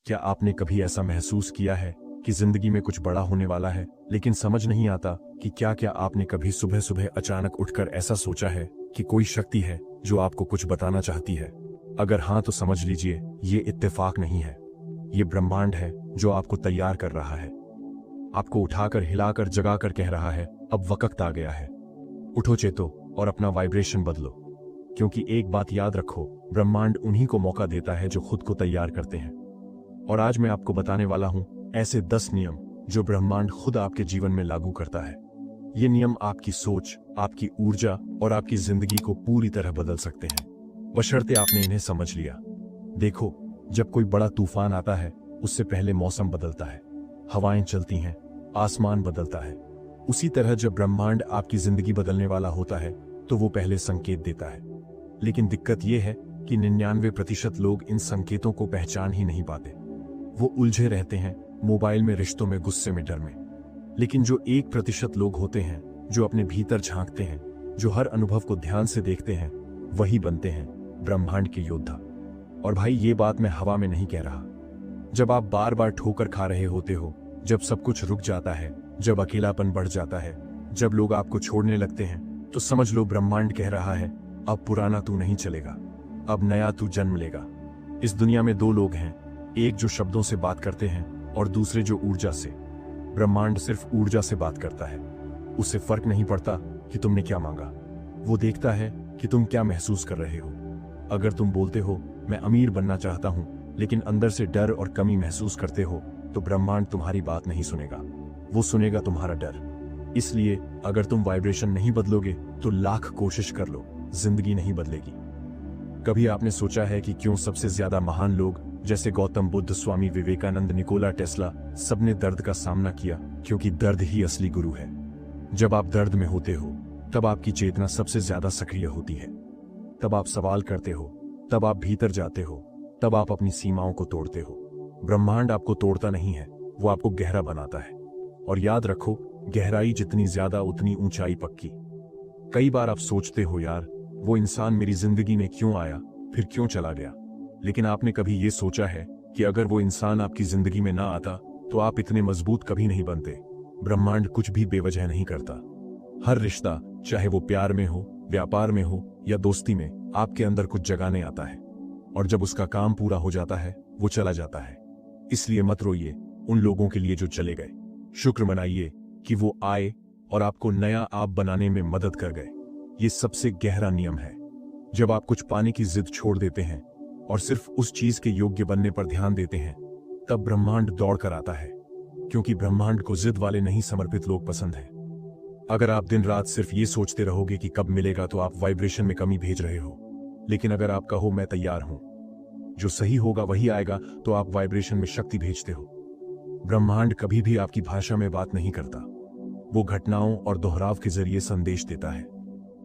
क्या आपने कभी ऐसा महसूस किया है कि जिंदगी में कुछ बड़ा होने वाला है, लेकिन समझ नहीं आता कि क्या आपने कभी सुबह सुबह अचानक उठकर ऐसा सोचा है कि कोई शक्ति है जो आपको कुछ बताना चाहती है? अगर हाँ तो समझ लीजिए ये इत्तेफाक नहीं है, ये ब्रह्मांड है जो आपको तैयार कर रहा है, आपको उठाकर हिलाकर जगाकर कह रहा है अब वक्त आ गया है, उठो चेतो और अपना वाइब्रेशन बदलो। क्योंकि एक बात याद रखो, ब्रह्मांड उन्हीं को मौका देता है जो खुद को तैयार करते हैं। और आज मैं आपको बताने वाला हूं ऐसे 10 नियम जो ब्रह्मांड खुद आपके जीवन में लागू करता है। ये नियम आपकी सोच, आपकी ऊर्जा और आपकी जिंदगी को पूरी तरह बदल सकते हैं, बशर्ते आपने इन्हें समझ लिया। देखो, जब कोई बड़ा तूफान आता है उससे पहले मौसम बदलता है, हवाएं चलती हैं, आसमान बदलता है। उसी तरह जब ब्रह्मांड आपकी जिंदगी बदलने वाला होता है तो वो पहले संकेत देता है। लेकिन दिक्कत यह है कि 99% लोग इन संकेतों को पहचान ही नहीं पाते। वो उलझे रहते हैं मोबाइल में, रिश्तों में, गुस्से में, डर में। लेकिन जो 1% लोग होते हैं जो अपने भीतर झांकते हैं, जो हर अनुभव को ध्यान से देखते हैं, वही बनते हैं ब्रह्मांड के योद्धा। और भाई, ये बात मैं हवा में नहीं कह रहा। जब आप बार बार ठोकर खा रहे होते हो, जब सब कुछ रुक जाता है, जब अकेलापन बढ़ जाता है, जब लोग आपको छोड़ने लगते हैं, तो समझ लो ब्रह्मांड कह रहा है अब पुराना तू नहीं चलेगा, अब नया तू जन्म लेगा। इस दुनिया में 2 लोग हैं, एक जो शब्दों से बात करते हैं और दूसरे जो ऊर्जा से। ब्रह्मांड सिर्फ ऊर्जा से बात करता है, उससे फर्क नहीं पड़ता कि तुमने क्या मांगा। वो देखता है कि तुम क्या महसूस कर रहे हो। अगर तुम बोलते हो मैं अमीर बनना चाहता हूं, लेकिन अंदर से डर और कमी महसूस करते हो, तो ब्रह्मांड तुम्हारी बात नहीं सुनेगा, वो सुनेगा तुम्हारा डर। इसलिए अगर तुम वाइब्रेशन नहीं बदलोगे तो लाख कोशिश कर लो, जिंदगी नहीं बदलेगी। कभी आपने सोचा है कि क्यों सबसे ज्यादा महान लोग जैसे गौतम बुद्ध, स्वामी विवेकानंद, निकोला टेस्ला, सबने दर्द का सामना किया? क्योंकि दर्द ही असली गुरु है। जब आप दर्द में होते हो तब आपकी चेतना सबसे ज्यादा सक्रिय होती है, तब आप सवाल करते हो, तब आप भीतर जाते हो, तब आप अपनी सीमाओं को तोड़ते हो। ब्रह्मांड आपको तोड़ता नहीं है, वो आपको गहरा बनाता है। और याद रखो, गहराई जितनी ज्यादा उतनी ऊंचाई पक्की। कई बार आप सोचते हो यार, वो इंसान मेरी जिंदगी में क्यों आया, फिर क्यों चला गया? लेकिन आपने कभी ये सोचा है कि अगर वो इंसान आपकी जिंदगी में ना आता तो आप इतने मजबूत कभी नहीं बनते? ब्रह्मांड कुछ भी बेवजह नहीं करता। हर रिश्ता, चाहे वो प्यार में हो, व्यापार में हो या दोस्ती में, आपके अंदर कुछ जगाने आता है, और जब उसका काम पूरा हो जाता है वो चला जाता है। इसलिए मत रोइए उन लोगों के लिए जो चले गए, शुक्र मनाइए कि वो आए और आपको नया आप बनाने में मदद कर गए। ये सबसे गहरा नियम है। जब आप कुछ पाने की जिद छोड़ देते हैं और सिर्फ उस चीज के योग्य बनने पर ध्यान देते हैं, तब ब्रह्मांड दौड़ कर आता है। क्योंकि ब्रह्मांड को जिद वाले नहीं, समर्पित लोग पसंद हैं। अगर आप दिन रात सिर्फ ये सोचते रहोगे कि कब मिलेगा, तो आप वाइब्रेशन में कमी भेज रहे हो। लेकिन अगर आप कहो मैं तैयार हूं, जो सही होगा वही आएगा, तो आप वाइब्रेशन में शक्ति भेजते हो। ब्रह्मांड कभी भी आपकी भाषा में बात नहीं करता, वो घटनाओं और दोहराव के जरिए संदेश देता है।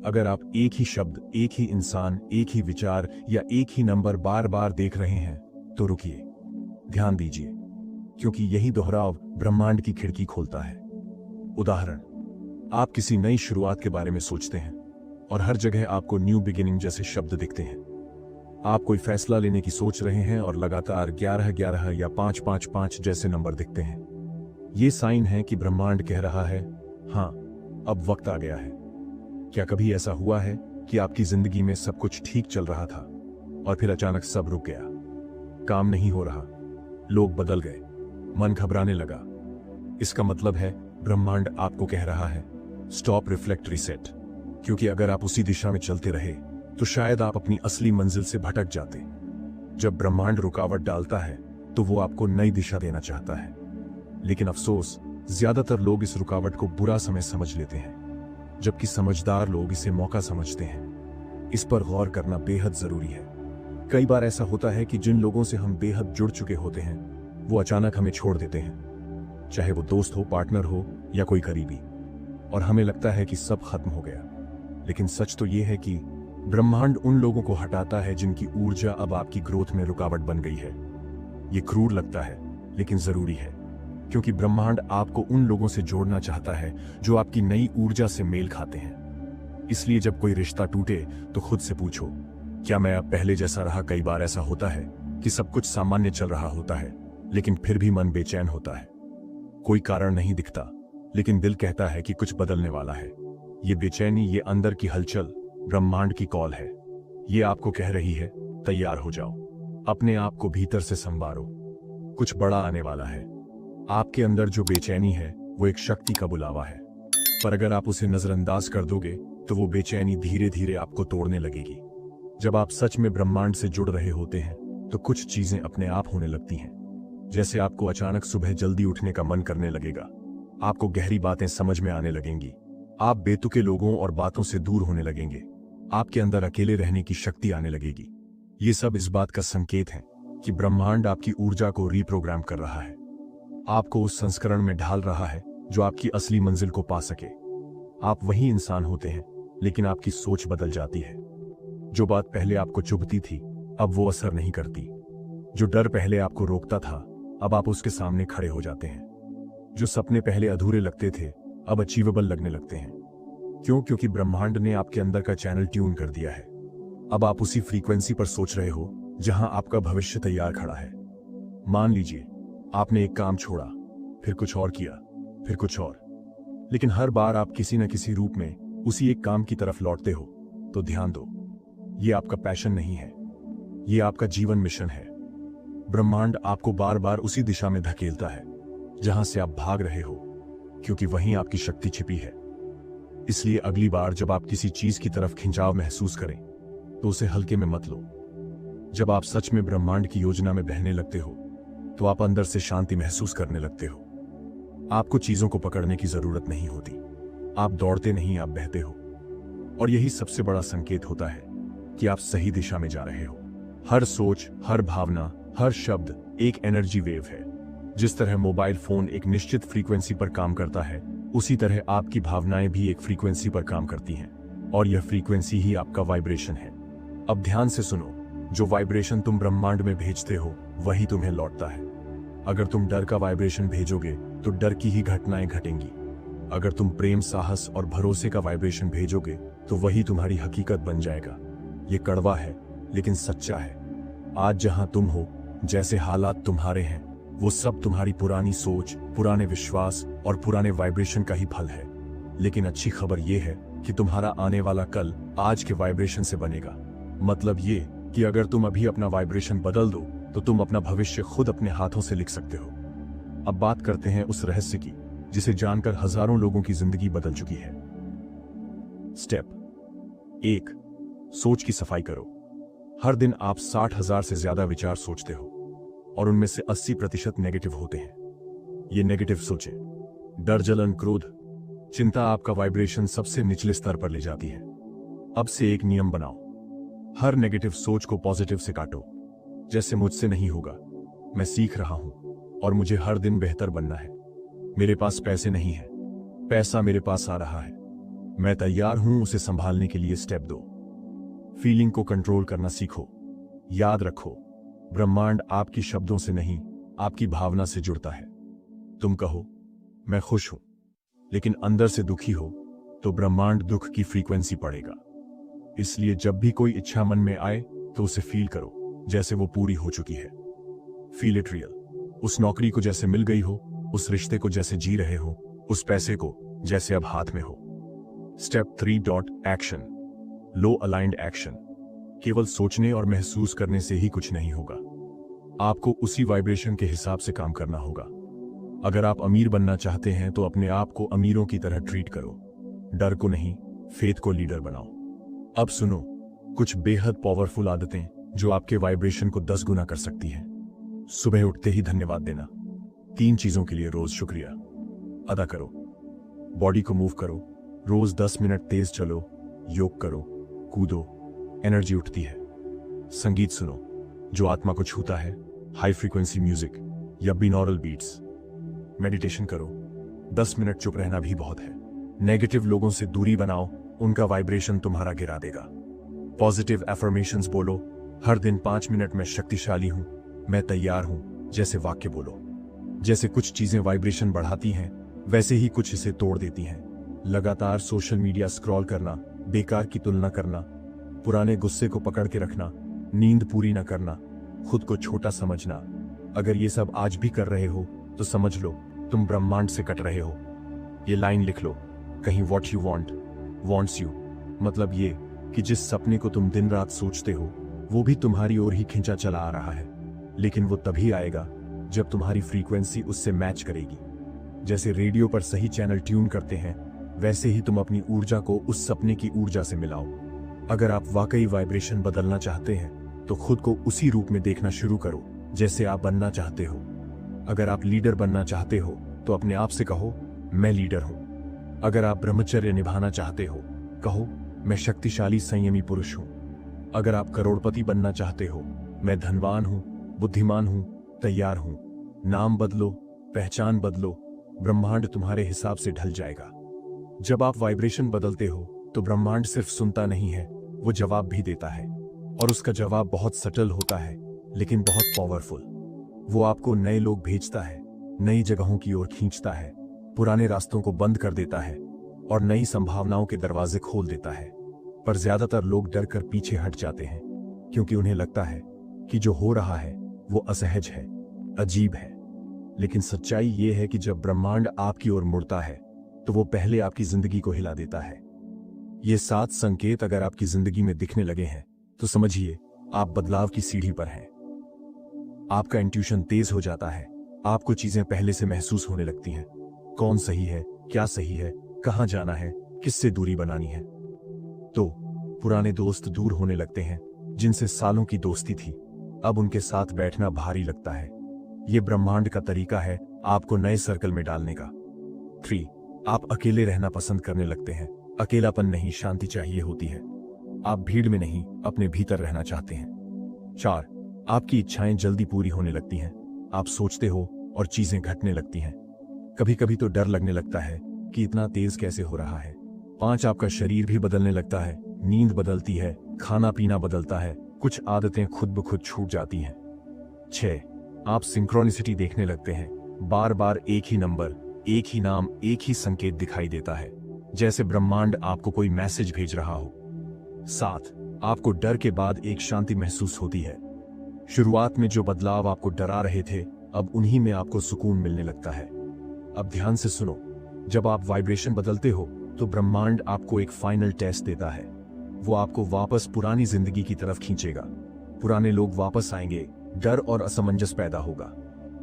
अगर आप एक ही शब्द, एक ही इंसान, एक ही विचार या एक ही नंबर बार बार देख रहे हैं, तो रुकिए, ध्यान दीजिए, क्योंकि यही दोहराव ब्रह्मांड की खिड़की खोलता है। उदाहरण, आप किसी नई शुरुआत के बारे में सोचते हैं और हर जगह आपको न्यू बिगिनिंग जैसे शब्द दिखते हैं। आप कोई फैसला लेने की सोच रहे हैं और लगातार 11-11 या 5-5-5 जैसे नंबर दिखते हैं। ये साइन है कि ब्रह्मांड कह रहा है हाँ, अब वक्त आ गया है। क्या कभी ऐसा हुआ है कि आपकी जिंदगी में सब कुछ ठीक चल रहा था और फिर अचानक सब रुक गया? काम नहीं हो रहा, लोग बदल गए, मन घबराने लगा। इसका मतलब है ब्रह्मांड आपको कह रहा है स्टॉप, रिफ्लेक्ट, रीसेट। क्योंकि अगर आप उसी दिशा में चलते रहे तो शायद आप अपनी असली मंजिल से भटक जाते। जब ब्रह्मांड रुकावट डालता है तो वो आपको नई दिशा देना चाहता है। लेकिन अफसोस, ज्यादातर लोग इस रुकावट को बुरा समय समझ लेते हैं, जबकि समझदार लोग इसे मौका समझते हैं। इस पर गौर करना बेहद जरूरी है। कई बार ऐसा होता है कि जिन लोगों से हम बेहद जुड़ चुके होते हैं वो अचानक हमें छोड़ देते हैं, चाहे वो दोस्त हो, पार्टनर हो या कोई करीबी, और हमें लगता है कि सब खत्म हो गया। लेकिन सच तो ये है कि ब्रह्मांड उन लोगों को हटाता है जिनकी ऊर्जा अब आपकी ग्रोथ में रुकावट बन गई है। ये क्रूर लगता है लेकिन जरूरी है, क्योंकि ब्रह्मांड आपको उन लोगों से जोड़ना चाहता है जो आपकी नई ऊर्जा से मेल खाते हैं। इसलिए जब कोई रिश्ता टूटे तो खुद से पूछो, क्या मैं अब पहले जैसा रहा? कई बार ऐसा होता है कि सब कुछ सामान्य चल रहा होता है, लेकिन फिर भी मन बेचैन होता है। कोई कारण नहीं दिखता, लेकिन दिल कहता है कि कुछ बदलने वाला है। ये बेचैनी, ये अंदर की हलचल ब्रह्मांड की कॉल है। ये आपको कह रही है, तैयार हो जाओ, अपने आप को भीतर से संवारो, कुछ बड़ा आने वाला है। आपके अंदर जो बेचैनी है वो एक शक्ति का बुलावा है, पर अगर आप उसे नजरअंदाज कर दोगे तो वो बेचैनी धीरे धीरे आपको तोड़ने लगेगी। जब आप सच में ब्रह्मांड से जुड़ रहे होते हैं तो कुछ चीजें अपने आप होने लगती हैं। जैसे आपको अचानक सुबह जल्दी उठने का मन करने लगेगा, आपको गहरी बातें समझ में आने लगेंगी, आप बेतुके लोगों और बातों से दूर होने लगेंगे, आपके अंदर अकेले रहने की शक्ति आने लगेगी। ये सब इस बात का संकेत है कि ब्रह्मांड आपकी ऊर्जा को रीप्रोग्राम कर रहा है, आपको उस संस्करण में ढाल रहा है जो आपकी असली मंजिल को पा सके। आप वही इंसान होते हैं, लेकिन आपकी सोच बदल जाती है। जो बात पहले आपको चुभती थी अब वो असर नहीं करती। जो डर पहले आपको रोकता था अब आप उसके सामने खड़े हो जाते हैं। जो सपने पहले अधूरे लगते थे अब अचीवेबल लगने लगते हैं। क्यों? क्योंकि ब्रह्मांड ने आपके अंदर का चैनल ट्यून कर दिया है। अब आप उसी फ्रीक्वेंसी पर सोच रहे हो जहां आपका भविष्य तैयार खड़ा है। मान लीजिए आपने एक काम छोड़ा, फिर कुछ और किया, फिर कुछ और, लेकिन हर बार आप किसी न किसी रूप में उसी एक काम की तरफ लौटते हो। तो ध्यान दो, ये आपका पैशन नहीं है, ये आपका जीवन मिशन है। ब्रह्मांड आपको बार बार उसी दिशा में धकेलता है जहां से आप भाग रहे हो, क्योंकि वहीं आपकी शक्ति छिपी है। इसलिए अगली बार जब आप किसी चीज की तरफ खिंचाव महसूस करें तो उसे हल्के में मत लो। जब आप सच में ब्रह्मांड की योजना में बहने लगते हो तो आप अंदर से शांति महसूस करने लगते हो। आपको चीजों को पकड़ने की जरूरत नहीं होती, आप दौड़ते नहीं, आप बहते हो। और यही सबसे बड़ा संकेत होता है कि आप सही दिशा में जा रहे हो। हर सोच, हर भावना, हर शब्द एक एनर्जी वेव है। जिस तरह मोबाइल फोन एक निश्चित फ्रीक्वेंसी पर काम करता है, उसी तरह आपकी भावनाएं भी एक फ्रीक्वेंसी पर काम करती हैं, और यह फ्रीक्वेंसी ही आपका वाइब्रेशन है। अब ध्यान से सुनो, जो वाइब्रेशन तुम ब्रह्मांड में भेजते हो वही तुम्हें लौटता है। अगर तुम डर का वाइब्रेशन भेजोगे तो डर की ही घटनाएं घटेंगी। अगर तुम प्रेम, साहस और भरोसे का वाइब्रेशन भेजोगे तो वही तुम्हारी हकीकत बन जाएगा। ये कड़वा है लेकिन सच्चा है। आज जहां तुम हो, जैसे हालात तुम्हारे हैं, वो सब तुम्हारी पुरानी सोच, पुराने विश्वास और पुराने वाइब्रेशन का ही फल है। लेकिन अच्छी खबर यह है कि तुम्हारा आने वाला कल आज के वाइब्रेशन से बनेगा। मतलब ये कि अगर तुम अभी अपना वाइब्रेशन बदल दो तो तुम अपना भविष्य खुद अपने हाथों से लिख सकते हो। अब बात करते हैं उस रहस्य की जिसे जानकर हजारों लोगों की जिंदगी बदल चुकी है। स्टेप 1, सोच की सफाई करो। हर दिन आप 60,000 से ज्यादा विचार सोचते हो और उनमें से 80% नेगेटिव होते हैं। ये नेगेटिव सोचें, डर, जलन, क्रोध, चिंता आपका वाइब्रेशन सबसे निचले स्तर पर ले जाती है। अब से एक नियम बनाओ, हर नेगेटिव सोच को पॉजिटिव से काटो। जैसे मुझसे नहीं होगा, मैं सीख रहा हूं और मुझे हर दिन बेहतर बनना है। मेरे पास पैसे नहीं है, पैसा मेरे पास आ रहा है, मैं तैयार हूं उसे संभालने के लिए। स्टेप 2, फीलिंग को कंट्रोल करना सीखो। याद रखो, ब्रह्मांड आपकी शब्दों से नहीं, आपकी भावना से जुड़ता है। तुम कहो मैं खुश हूं, लेकिन अंदर से दुखी हो तो ब्रह्मांड दुख की फ्रीक्वेंसी पड़ेगा। इसलिए जब भी कोई इच्छा मन में आए तो उसे फील करो जैसे वो पूरी हो चुकी है। Feel it real. उस नौकरी को जैसे मिल गई हो, उस रिश्ते को जैसे जी रहे हो, उस पैसे को जैसे अब हाथ में हो। स्टेप 3. एक्शन। लो अलाइंड एक्शन। केवल सोचने और महसूस करने से ही कुछ नहीं होगा, आपको उसी वाइब्रेशन के हिसाब से काम करना होगा। अगर आप अमीर बनना चाहते हैं तो अपने आप को अमीरों की तरह ट्रीट करो, डर को नहीं, फेथ को लीडर बनाओ। अब सुनो कुछ बेहद पावरफुल आदतें जो आपके वाइब्रेशन को 10 गुना कर सकती हैं। सुबह उठते ही धन्यवाद देना। 3 चीजों के लिए रोज शुक्रिया अदा करो। बॉडी को मूव करो, रोज 10 मिनट तेज चलो, योग करो, कूदो, एनर्जी उठती है। संगीत सुनो जो आत्मा को छूता है, हाई फ्रीक्वेंसी म्यूजिक या बिनॉरल बीट्स। मेडिटेशन करो, 10 मिनट चुप रहना भी बहुत है। नेगेटिव लोगों से दूरी बनाओ, उनका वाइब्रेशन तुम्हारा गिरा देगा। पॉजिटिव एफर्मेशंस बोलो, हर दिन 5 मिनट में शक्तिशाली हूं, मैं तैयार हूं जैसे वाक्य बोलो। जैसे कुछ चीजें वाइब्रेशन बढ़ाती हैं, वैसे ही कुछ इसे तोड़ देती हैं। लगातार सोशल मीडिया स्क्रॉल करना, बेकार की तुलना करना, पुराने गुस्से को पकड़ के रखना, नींद पूरी न करना, खुद को छोटा समझना, अगर ये सब आज भी कर रहे हो तो समझ लो तुम ब्रह्मांड से कट रहे हो। ये लाइन लिख लो कहीं, what you want wants you. मतलब ये कि जिस सपने को तुम दिन रात सोचते हो वो भी तुम्हारी ओर ही खींचा चला आ रहा है, लेकिन वो तभी आएगा जब तुम्हारी फ्रीक्वेंसी उससे मैच करेगी। जैसे रेडियो पर सही चैनल ट्यून करते हैं, वैसे ही तुम अपनी ऊर्जा को उस सपने की ऊर्जा से मिलाओ। अगर आप वाकई वाइब्रेशन बदलना चाहते हैं तो खुद को उसी रूप में देखना शुरू करो जैसे आप बनना चाहते हो। अगर आप लीडर बनना चाहते हो तो अपने आप से कहो, मैं लीडर हूं। अगर आप ब्रह्मचर्य निभाना चाहते हो, कहो, मैं शक्तिशाली संयमी पुरुष हूं। अगर आप करोड़पति बनना चाहते हो, मैं धनवान हूं, बुद्धिमान हूं, तैयार हूं। नाम बदलो, पहचान बदलो, ब्रह्मांड तुम्हारे हिसाब से ढल जाएगा। जब आप वाइब्रेशन बदलते हो तो ब्रह्मांड सिर्फ सुनता नहीं है, वो जवाब भी देता है। और उसका जवाब बहुत सटल होता है लेकिन बहुत पावरफुल। वो आपको नए लोग भेजता है, नई जगहों की ओर खींचता है, पुराने रास्तों को बंद कर देता है और नई संभावनाओं के दरवाजे खोल देता है। पर ज्यादातर लोग डर कर पीछे हट जाते हैं क्योंकि उन्हें लगता है कि जो हो रहा है वो असहज है, अजीब है। लेकिन सच्चाई ये है कि जब ब्रह्मांड आपकी ओर मुड़ता है तो वो पहले आपकी जिंदगी को हिला देता है। ये 7 संकेत अगर आपकी जिंदगी में दिखने लगे हैं तो समझिए आप बदलाव की सीढ़ी पर हैं। आपका इंट्यूशन तेज हो जाता है, आपको चीजें पहले से महसूस होने लगती हैं। कौन सही है, क्या सही है, कहां जाना है, किससे दूरी बनानी है। तो पुराने दोस्त दूर होने लगते हैं, जिनसे सालों की दोस्ती थी, अब उनके साथ बैठना भारी लगता है। ये ब्रह्मांड का तरीका है आपको नए सर्कल में डालने का। 3, आप अकेले रहना पसंद करने लगते हैं। अकेलापन नहीं, शांति चाहिए होती है। आप भीड़ में नहीं, अपने भीतर रहना चाहते हैं। 4, आपकी इच्छाएं जल्दी पूरी होने लगती हैं। आप सोचते हो और चीजें घटने लगती हैं। कभी कभी तो डर लगने लगता है कि इतना तेज कैसे हो रहा है। 5, आपका शरीर भी बदलने लगता है, नींद बदलती है, खाना पीना बदलता है, कुछ आदतें खुद ब खुद छूट जाती हैं। 6, आप सिंक्रोनिसिटी देखने लगते हैं। बार बार एक ही नंबर, एक ही नाम, एक ही संकेत दिखाई देता है, जैसे ब्रह्मांड आपको कोई मैसेज भेज रहा हो। 7, आपको डर के बाद एक शांति महसूस होती है। शुरुआत में जो बदलाव आपको डरा रहे थे, अब उन्हीं में आपको सुकून मिलने लगता है। अब ध्यान से सुनो, जब आप वाइब्रेशन बदलते हो तो ब्रह्मांड आपको एक फाइनल टेस्ट देता है। वो आपको वापस पुरानी जिंदगी की तरफ खींचेगा। पुराने लोग वापस आएंगे, डर और असमंजस पैदा होगा।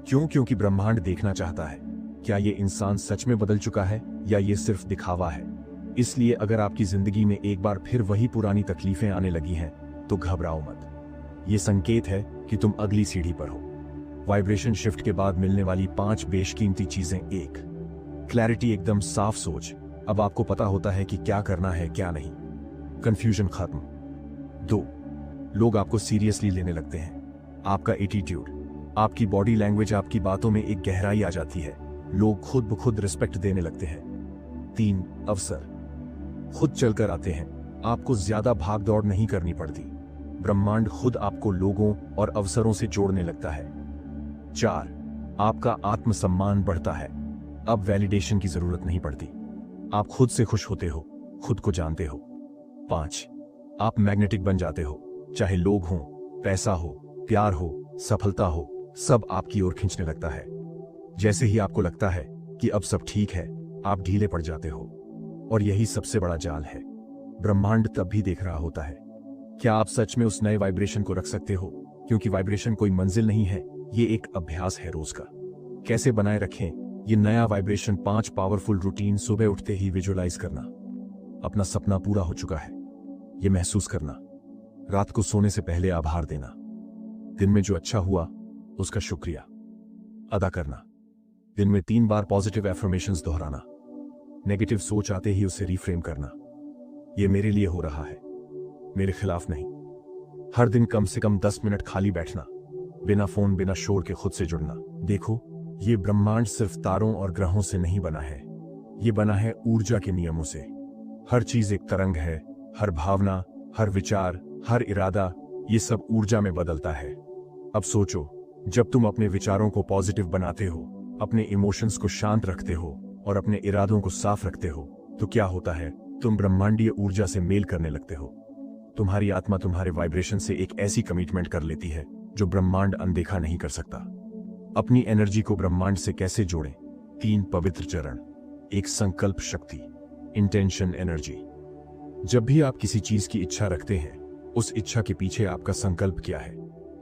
क्यों? क्योंकि ब्रह्मांड देखना चाहता है क्या ये इंसान सच में बदल चुका है या ये सिर्फ दिखावा है। इसलिए अगर आपकी जिंदगी में एक बार फिर वही पुरानी तकलीफें आने लगी हैं तो घबराओ मत। ये संकेत है कि तुम अगली सीढ़ी पर हो। वाइब्रेशन शिफ्ट के बाद मिलने वाली 5 बेशकीमती चीजें। 1, क्लैरिटी, एकदम साफ सोच। अब आपको पता होता है कि क्या करना है क्या नहीं। कंफ्यूजन खत्म। 2, लोग आपको सीरियसली लेने लगते हैं। आपका एटीट्यूड, आपकी बॉडी लैंग्वेज, आपकी बातों में एक गहराई आ जाती है। लोग खुद ब खुद रिस्पेक्ट देने लगते हैं। 3, अवसर, खुद चलकर आते हैं। आपको ज्यादा भाग दौड़ नहीं करनी पड़ती। ब्रह्मांड खुद आपको लोगों और अवसरों से जोड़ने लगता है। 4, आपका आत्मसम्मान बढ़ता है। अब वैलिडेशन की जरूरत नहीं पड़ती। आप खुद से खुश होते हो, खुद को जानते हो। 5, आप मैग्नेटिक बन जाते हो। चाहे लोग हों, पैसा हो, प्यार हो, सफलता हो, सब आपकी ओर खींचने लगता है। जैसे ही आपको लगता है कि अब सब ठीक है, आप ढीले पड़ जाते हो। और यही सबसे बड़ा जाल है। ब्रह्मांड तब भी देख रहा होता है क्या आप सच में उस नए वाइब्रेशन को रख सकते हो। क्योंकि वाइब्रेशन कोई मंजिल नहीं है, ये एक अभ्यास है रोज का। कैसे बनाए रखें ये नया वाइब्रेशन? 5 powerful routine. सुबह उठते ही विजुअलाइज करना, अपना सपना पूरा हो चुका है ये महसूस करना। रात को सोने से पहले आभार देना। दिन में जो अच्छा हुआ उसका शुक्रिया अदा करना। दिन में 3 बार पॉजिटिव एफर्मेशंस दोहराना। नेगेटिव सोच आते ही उसे रिफ्रेम करना। ये मेरे लिए हो रहा है, मेरे खिलाफ नहीं। हर दिन कम से कम 10 मिनट खाली बैठना, बिना फोन, बिना शोर के खुद से जुड़ना। देखो, ये ब्रह्मांड सिर्फ तारों और ग्रहों से नहीं बना है, ये बना है ऊर्जा के नियमों से। हर चीज एक तरंग है। हर भावना, हर विचार, हर इरादा, ये सब ऊर्जा में बदलता है। अब सोचो, जब तुम अपने विचारों को पॉजिटिव बनाते हो, अपने इमोशंस को शांत रखते हो और अपने इरादों को साफ रखते हो, तो क्या होता है? तुम ब्रह्मांडीय ऊर्जा से मेल करने लगते हो। तुम्हारी आत्मा तुम्हारे वाइब्रेशन से एक ऐसी कमिटमेंट कर लेती है जो ब्रह्मांड अनदेखा नहीं कर सकता। अपनी एनर्जी को ब्रह्मांड से कैसे जोड़ें? 3 पवित्र चरण। एक संकल्प शक्ति, इंटेंशन एनर्जी। जब भी आप किसी चीज की इच्छा रखते हैं, उस इच्छा के पीछे आपका संकल्प क्या है?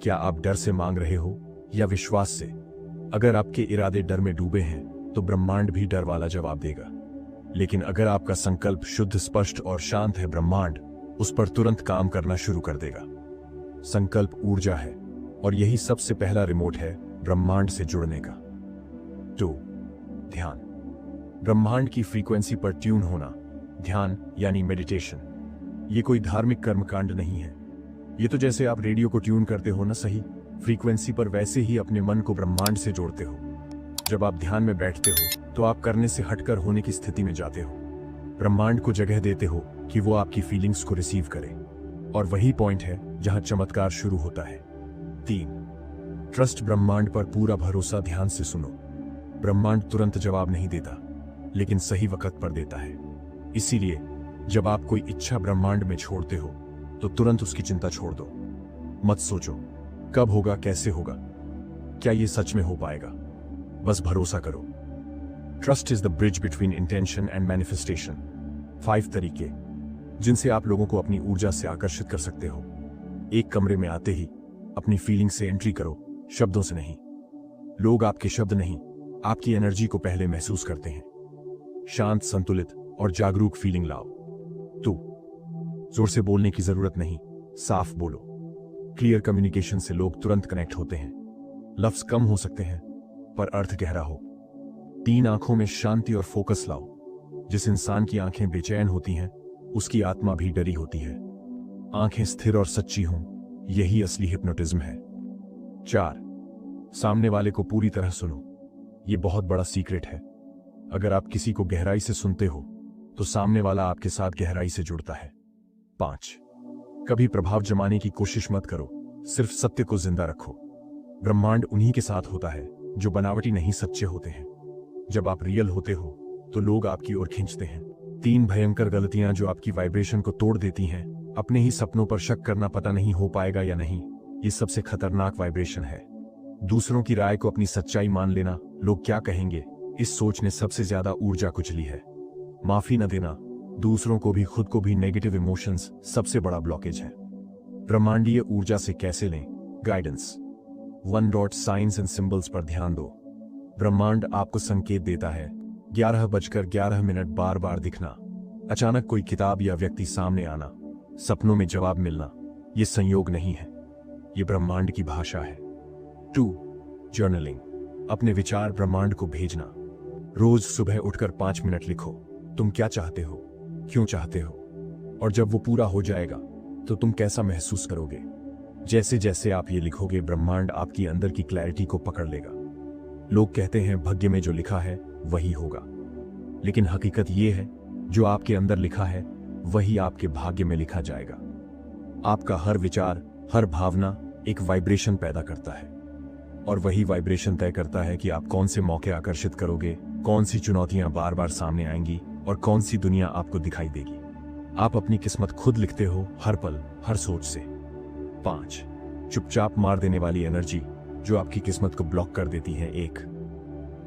क्या आप डर से मांग रहे हो या विश्वास से? अगर आपके इरादे डर में डूबे हैं तो ब्रह्मांड भी डर वाला जवाब देगा। लेकिन अगर आपका संकल्प शुद्ध, स्पष्ट और शांत है, ब्रह्मांड उस पर तुरंत काम करना शुरू कर देगा। संकल्प ऊर्जा है और यही सबसे पहला रिमोट है ब्रह्मांड से जुड़ने का। 2. ध्यान। ब्रह्मांड की फ्रीक्वेंसी पर ट्यून होना। ध्यान यानी मेडिटेशन। ये कोई धार्मिक कर्मकांड नहीं है। ये तो जैसे आप रेडियो को ट्यून करते हो ना, सही फ्रीक्वेंसी पर, वैसे ही अपने मन को ब्रह्मांड से जोड़ते हो। जब आप ध्यान में बैठते हो तो आप करने से हटकर होने की स्थिति में जाते हो। ब्रह्मांड को जगह देते हो कि वो आपकी फीलिंग्स को रिसीव करे। और वही पॉइंट है जहां चमत्कार शुरू होता है। 3. ट्रस्ट। ब्रह्मांड पर पूरा भरोसा। ध्यान से सुनो। ब्रह्मांड तुरंत जवाब नहीं देता, लेकिन सही वक्त पर देता है। इसीलिए जब आप कोई इच्छा ब्रह्मांड में छोड़ते हो तो तुरंत उसकी चिंता छोड़ दो। मत सोचो कब होगा, कैसे होगा, क्या ये सच में हो पाएगा। बस भरोसा करो। Trust is the bridge between intention and manifestation. 5 तरीके जिनसे आप लोगों को अपनी ऊर्जा से आकर्षित कर सकते हो। एक कमरे में आते ही अपनी फीलिंग से एंट्री करो, शब्दों से नहीं। लोग आपके शब्द नहीं, आपकी एनर्जी को पहले महसूस करते हैं। शांत, संतुलित और जागरूक फीलिंग लाओ। 2. जोर से बोलने की जरूरत नहीं, साफ बोलो। क्लियर कम्युनिकेशन से लोग तुरंत कनेक्ट होते हैं। लफ्ज कम हो सकते हैं पर अर्थ गहरा हो। 3. आंखों में शांति और फोकस लाओ। जिस इंसान की आंखें बेचैन होती हैं, उसकी आत्मा भी डरी होती है। आंखें स्थिर और सच्ची हों, यही असली हिप्नोटिज्म है। 4. सामने वाले को पूरी तरह सुनो। ये बहुत बड़ा सीक्रेट है। अगर आप किसी को गहराई से सुनते हो तो सामने वाला आपके साथ गहराई से जुड़ता है। 5. कभी प्रभाव जमाने की कोशिश मत करो, सिर्फ सत्य को जिंदा रखो। ब्रह्मांड उन्हीं के साथ होता है जो बनावटी नहीं, सच्चे होते हैं। जब आप रियल होते हो तो लोग आपकी ओर खींचते हैं। 3 भयंकर गलतियां जो आपकी वाइब्रेशन को तोड़ देती हैं। अपने ही सपनों पर शक करना, पता नहीं हो पाएगा या नहीं, ये सबसे खतरनाक वाइब्रेशन है। दूसरों की राय को अपनी सच्चाई मान लेना, लोग क्या कहेंगे, इस सोच ने सबसे ज्यादा ऊर्जा कुचली है। माफी न देना, दूसरों को भी खुद को भी, नेगेटिव इमोशंस सबसे बड़ा ब्लॉकेज है। ब्रह्मांडीय ऊर्जा से कैसे लें? Guidance. 1 dot science and symbols पर ध्यान दो। ब्रह्मांड आपको संकेत देता है। 11:11 बार बार दिखना, अचानक कोई किताब या व्यक्ति सामने आना, सपनों में जवाब मिलना, ये संयोग नहीं है, ये ब्रह्मांड की भाषा है। 2. जर्नलिंग। अपने विचार ब्रह्मांड को भेजना। रोज सुबह उठकर 5 मिनट लिखो। तुम क्या चाहते हो, क्यों चाहते हो, और जब वो पूरा हो जाएगा तो तुम कैसा महसूस करोगे। जैसे जैसे आप ये लिखोगे, ब्रह्मांड आपकी अंदर की क्लैरिटी को पकड़ लेगा। लोग कहते हैं भाग्य में जो लिखा है वही होगा, लेकिन हकीकत ये है जो आपके अंदर लिखा है वही आपके भाग्य में लिखा जाएगा। आपका हर विचार, हर भावना एक वाइब्रेशन पैदा करता है, और वही वाइब्रेशन तय करता है कि आप कौन से मौके आकर्षित करोगे, कौन सी चुनौतियां बार बार सामने आएंगी और कौन सी दुनिया आपको दिखाई देगी। आप अपनी किस्मत खुद लिखते हो, हर पल, हर सोच से। 5. चुपचाप मार देने वाली एनर्जी जो आपकी किस्मत को ब्लॉक कर देती है। 1.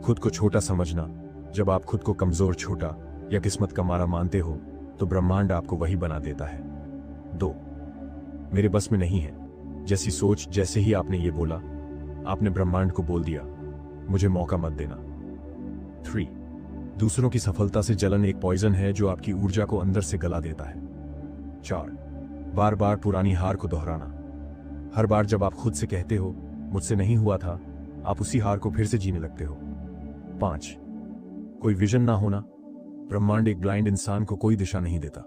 खुद को छोटा समझना। जब आप खुद को कमजोर, छोटा या किस्मत का मारा मानते हो तो ब्रह्मांड आपको वही बना देता है। 2. मेरे बस में नहीं है जैसी सोच। जैसे ही आपने ये बोला, आपने ब्रह्मांड को बोल दिया, मुझे मौका मत देना। 3. दूसरों की सफलता से जलन एक पॉइजन है जो आपकी ऊर्जा को अंदर से गला देता है। 4. बार बार पुरानी हार को दोहराना। हर बार जब आप खुद से कहते हो मुझसे नहीं हुआ था, आप उसी हार को फिर से जीने लगते हो। 5. कोई विजन ना होना। ब्रह्मांड एक ब्लाइंड इंसान को कोई दिशा नहीं देता।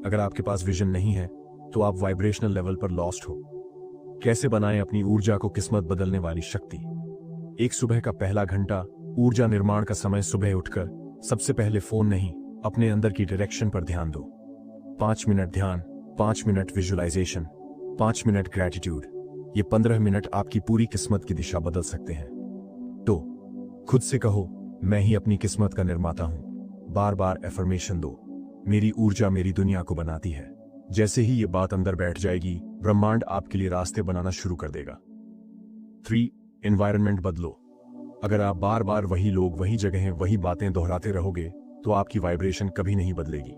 अगर आपके पास विजन नहीं है तो आप वाइब्रेशनल लेवल पर लॉस्ट हो। कैसे बनाएं अपनी ऊर्जा को किस्मत बदलने वाली शक्ति? एक सुबह का पहला घंटा ऊर्जा निर्माण का समय। सुबह उठकर सबसे पहले फोन नहीं, अपने अंदर की डायरेक्शन पर ध्यान दो। 5 मिनट ध्यान, 5 मिनट विजुअलाइजेशन, 5 मिनट ग्रैटिट्यूड। ये 15 मिनट आपकी पूरी किस्मत की दिशा बदल सकते हैं। तो खुद से कहो, मैं ही अपनी किस्मत का निर्माता हूं। बार बार एफर्मेशन दो, मेरी ऊर्जा मेरी दुनिया को बनाती है। जैसे ही ये बात अंदर बैठ जाएगी, ब्रह्मांड आपके लिए रास्ते बनाना शुरू कर देगा। 3. एनवायरनमेंट बदलो। अगर आप बार बार वही लोग, वही जगहें, वही बातें दोहराते रहोगे तो आपकी वाइब्रेशन कभी नहीं बदलेगी।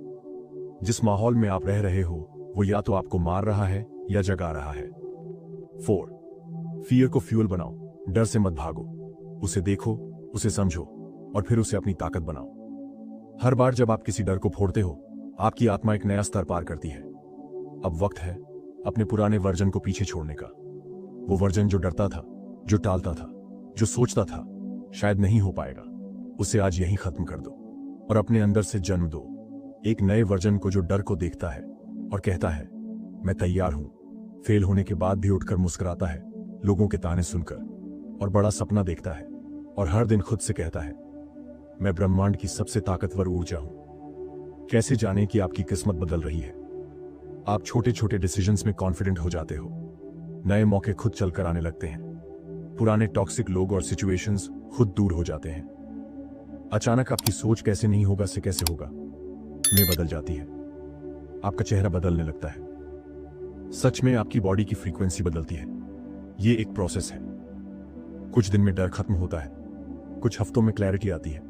जिस माहौल में आप रह रहे हो वो या तो आपको मार रहा है या जगा रहा है। 4. फियर को फ्यूल बनाओ। डर से मत भागो, उसे देखो, उसे समझो और फिर उसे अपनी ताकत बनाओ। हर बार जब आप किसी डर को फोड़ते हो आपकी आत्मा एक नया स्तर पार करती है। अब वक्त है अपने पुराने वर्जन को पीछे छोड़ने का। वो वर्जन जो डरता था, जो टालता था, जो सोचता था शायद नहीं हो पाएगा, उसे आज यहीं खत्म कर दो और अपने अंदर से जन्म दो एक नए वर्जन को जो डर को देखता है और कहता है मैं तैयार हूं। फेल होने के बाद भी उठकर मुस्कुराता है, लोगों के ताने सुनकर, और बड़ा सपना देखता है और हर दिन खुद से कहता है मैं ब्रह्मांड की सबसे ताकतवर ऊर्जा हूं। कैसे जाने कि आपकी किस्मत बदल रही है? आप छोटे छोटे डिसीजंस में कॉन्फिडेंट हो जाते हो, नए मौके खुद चलकर आने लगते हैं, पुराने टॉक्सिक लोग और सिचुएशंस खुद दूर हो जाते हैं। अचानक आपकी सोच कैसे नहीं होगा से कैसे होगा में बदल जाती है, आपका चेहरा बदलने लगता है, सच में आपकी बॉडी की फ्रीक्वेंसी बदलती है। ये एक प्रोसेस है। कुछ दिन में डर खत्म होता है, कुछ हफ्तों में क्लैरिटी आती है,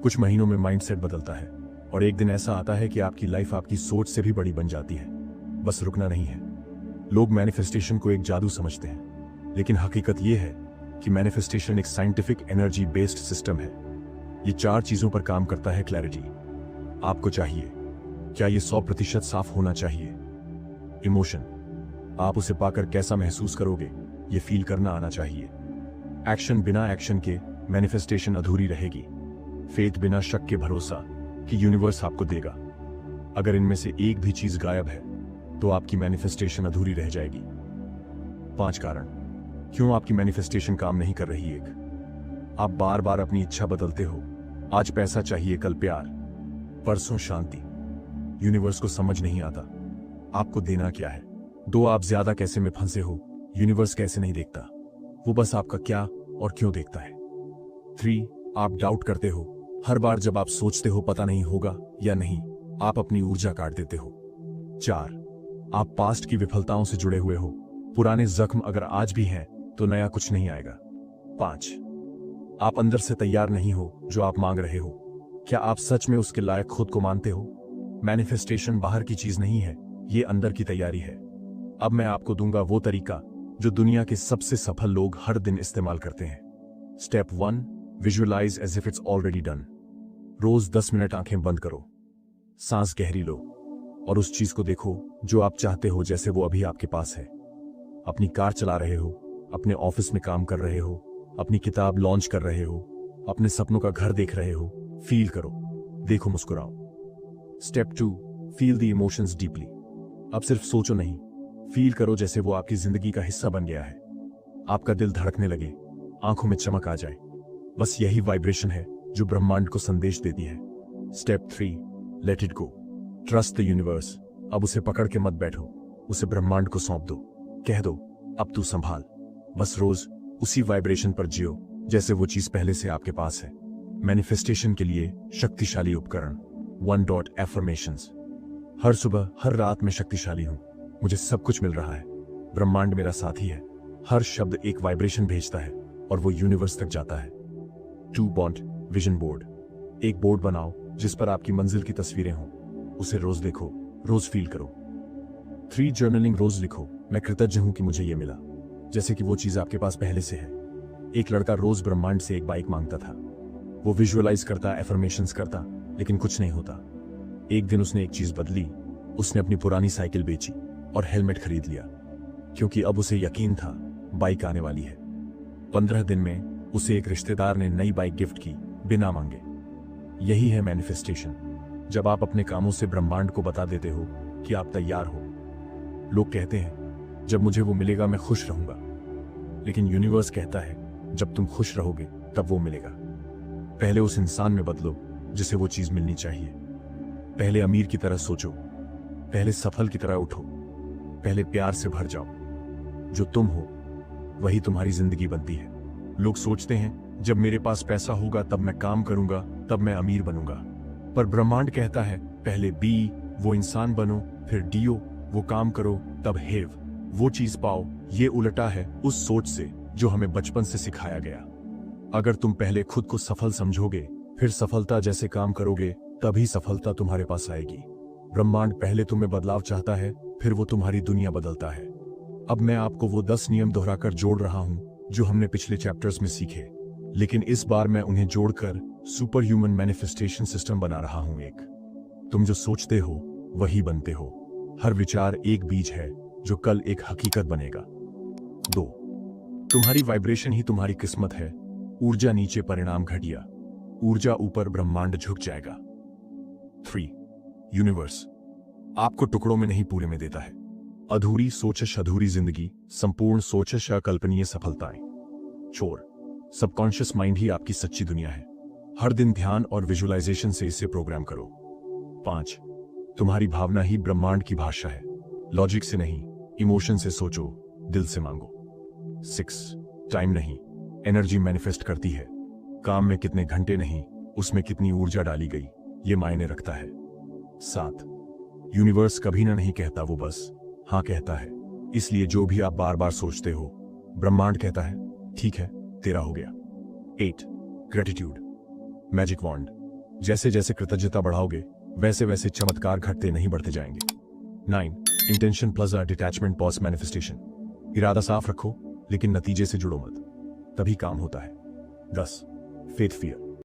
कुछ महीनों में माइंडसेट बदलता है और एक दिन ऐसा आता है कि आपकी लाइफ आपकी सोच से भी बड़ी बन जाती है। बस रुकना नहीं है। लोग मैनिफेस्टेशन को एक जादू समझते हैं, लेकिन हकीकत यह है कि मैनिफेस्टेशन एक साइंटिफिक एनर्जी बेस्ड सिस्टम है। ये 4 चीजों पर काम करता है। क्लैरिटी आपको चाहिए, क्या ये 100% साफ होना चाहिए? इमोशन, आप उसे पाकर कैसा महसूस करोगे ये फील करना आना चाहिए। एक्शन, बिना एक्शन के मैनिफेस्टेशन अधूरी रहेगी। फेथ, बिना शक के भरोसा कि यूनिवर्स आपको देगा। अगर इनमें से एक भी चीज गायब है तो आपकी मैनिफेस्टेशन अधूरी रह जाएगी। 5 कारण क्यों आपकी मैनिफेस्टेशन काम नहीं कर रही। 1. आप बार बार अपनी इच्छा बदलते हो। आज पैसा चाहिए, कल प्यार, परसों शांति। यूनिवर्स को समझ नहीं आता आपको देना क्या है। 2. आप ज्यादा कैसे में फंसे हो। यूनिवर्स कैसे नहीं देखता, वो बस आपका क्या और क्यों देखता है। 3. आप डाउट करते हो। हर बार जब आप सोचते हो पता नहीं होगा या नहीं, आप अपनी ऊर्जा काट देते हो। 4. आप पास्ट की विफलताओं से जुड़े हुए हो। पुराने जख्म अगर आज भी हैं तो नया कुछ नहीं आएगा। 5. आप अंदर से तैयार नहीं हो जो आप मांग रहे हो। क्या आप सच में उसके लायक खुद को मानते हो? मैनिफेस्टेशन बाहर की चीज नहीं है, ये अंदर की तैयारी है। अब मैं आपको दूंगा वो तरीका जो दुनिया के सबसे सफल लोग हर दिन इस्तेमाल करते हैं। Step 1. Visualise as if it's already done. रोज 10 मिनट आंखें बंद करो, सांस गहरी लो और उस चीज को देखो जो आप चाहते हो जैसे वो अभी आपके पास है। अपनी कार चला रहे हो, अपने ऑफिस में काम कर रहे हो, अपनी किताब लॉन्च कर रहे हो, अपने सपनों का घर देख रहे हो। फील करो, देखो, मुस्कुराओ। Step 2. Feel the emotions deeply. अब सिर्फ सोचो नहीं, फील करो जैसे वो आपकी जिंदगी का हिस्सा बन गया है। आपका दिल धड़कने लगे, आंखों में चमक आ जाए। बस यही वाइब्रेशन है जो ब्रह्मांड को संदेश देती है। Step 3. Let it go. Trust the universe. अब उसे पकड़ के मत बैठो, उसे ब्रह्मांड को सौंप दो। कह दो अब तू संभाल। बस रोज उसी वाइब्रेशन पर जियो जैसे वो चीज पहले से आपके पास है। मैनिफेस्टेशन के लिए शक्तिशाली उपकरण 1. एफर्मेशंस। हर सुबह, हर रात में शक्तिशाली हूं, मुझे सब कुछ मिल रहा है, ब्रह्मांड मेरा साथी है। हर शब्द एक वाइब्रेशन भेजता है और वो यूनिवर्स तक जाता है। 2. Vision board. एक बोर्ड बनाओ जिस पर आपकी मंजिल की तस्वीरें हों, उसे रोज देखो, रोज फील करो। 3. जर्नलिंग। रोज लिखो मैं कृतज्ञ हूं कि मुझे ये मिला, जैसे कि वो चीज आपके पास पहले से है। एक लड़का रोज ब्रह्मांड से एक बाइक मांगता था। वो विजुअलाइज करता, एफर्मेशंस करता, लेकिन कुछ नहीं होता। एक दिन उसने एक चीज बदली, उसने अपनी पुरानी साइकिल बेची और हेलमेट खरीद लिया, क्योंकि अब उसे यकीन था बाइक आने वाली है। 15 दिन में उसे एक रिश्तेदार ने नई बाइक गिफ्ट की, बिना मांगे। यही है मैनिफेस्टेशन। जब आप अपने कामों से ब्रह्मांड को बता देते हो कि आप तैयार हो। लोग कहते हैं जब मुझे वो मिलेगा मैं खुश रहूंगा, लेकिन यूनिवर्स कहता है जब तुम खुश रहोगे तब वो मिलेगा। पहले उस इंसान में बदलो जिसे वो चीज मिलनी चाहिए। पहले अमीर की तरह सोचो, पहले सफल की तरह उठो, पहले प्यार से भर जाओ। जो तुम हो वही तुम्हारी जिंदगी बनती है। लोग सोचते हैं जब मेरे पास पैसा होगा तब मैं काम करूंगा, तब मैं अमीर बनूंगा। पर ब्रह्मांड कहता है पहले बी वो इंसान बनो, फिर डीओ वो काम करो, तब हेव वो चीज पाओ। ये उल्टा है उस सोच से जो हमें बचपन से सिखाया गया। अगर तुम पहले खुद को सफल समझोगे, फिर सफलता जैसे काम करोगे, तभी सफलता तुम्हारे पास आएगी। ब्रह्मांड पहले तुम्हें बदलाव चाहता है, फिर वो तुम्हारी दुनिया बदलता है। अब मैं आपको वो 10 नियम दोहराकर जोड़ रहा हूं जो हमने पिछले चैप्टर्स में सीखे, लेकिन इस बार मैं उन्हें जोड़कर सुपर ह्यूमन मैनिफेस्टेशन सिस्टम बना रहा हूं। एक, तुम जो सोचते हो वही बनते हो। हर विचार एक बीज है जो कल एक हकीकत बनेगा। 2, तुम्हारी वाइब्रेशन ही तुम्हारी किस्मत है। ऊर्जा नीचे, परिणाम घटिया। ऊर्जा ऊपर, ब्रह्मांड झुक जाएगा। 3, यूनिवर्स आपको टुकड़ों में नहीं पूरे में देता है। अधूरी सोचश अधूरी जिंदगी, संपूर्ण सोचश अकल्पनीय सफलताएं। 4, सबकॉन्शियस माइंड ही आपकी सच्ची दुनिया है। हर दिन ध्यान और विजुअलाइजेशन से इसे प्रोग्राम करो। 5, तुम्हारी भावना ही ब्रह्मांड की भाषा है। लॉजिक से नहीं, इमोशन से सोचो, दिल से मांगो। 6, टाइम नहीं, एनर्जी मैनिफेस्ट करती है। काम में कितने घंटे नहीं, उसमें कितनी ऊर्जा डाली गई, ये मायने रखता है। 7, यूनिवर्स कभी ना नहीं कहता, वो बस हाँ कहता है। इसलिए जो भी आप बार बार सोचते हो, ब्रह्मांड कहता है ठीक है, तेरा हो गया। 8, ग्रेटिट्यूड मैजिक वॉन्ड, जैसे जैसे कृतज्ञता बढ़ाओगे वैसे वैसे चमत्कार घटते नहीं बढ़ते जाएंगे। 9, intention plus detachment pause manifestation, इरादा साफ रखो लेकिन नतीजे से जुड़ो मत, तभी काम होता है। 10, फेथ फियर,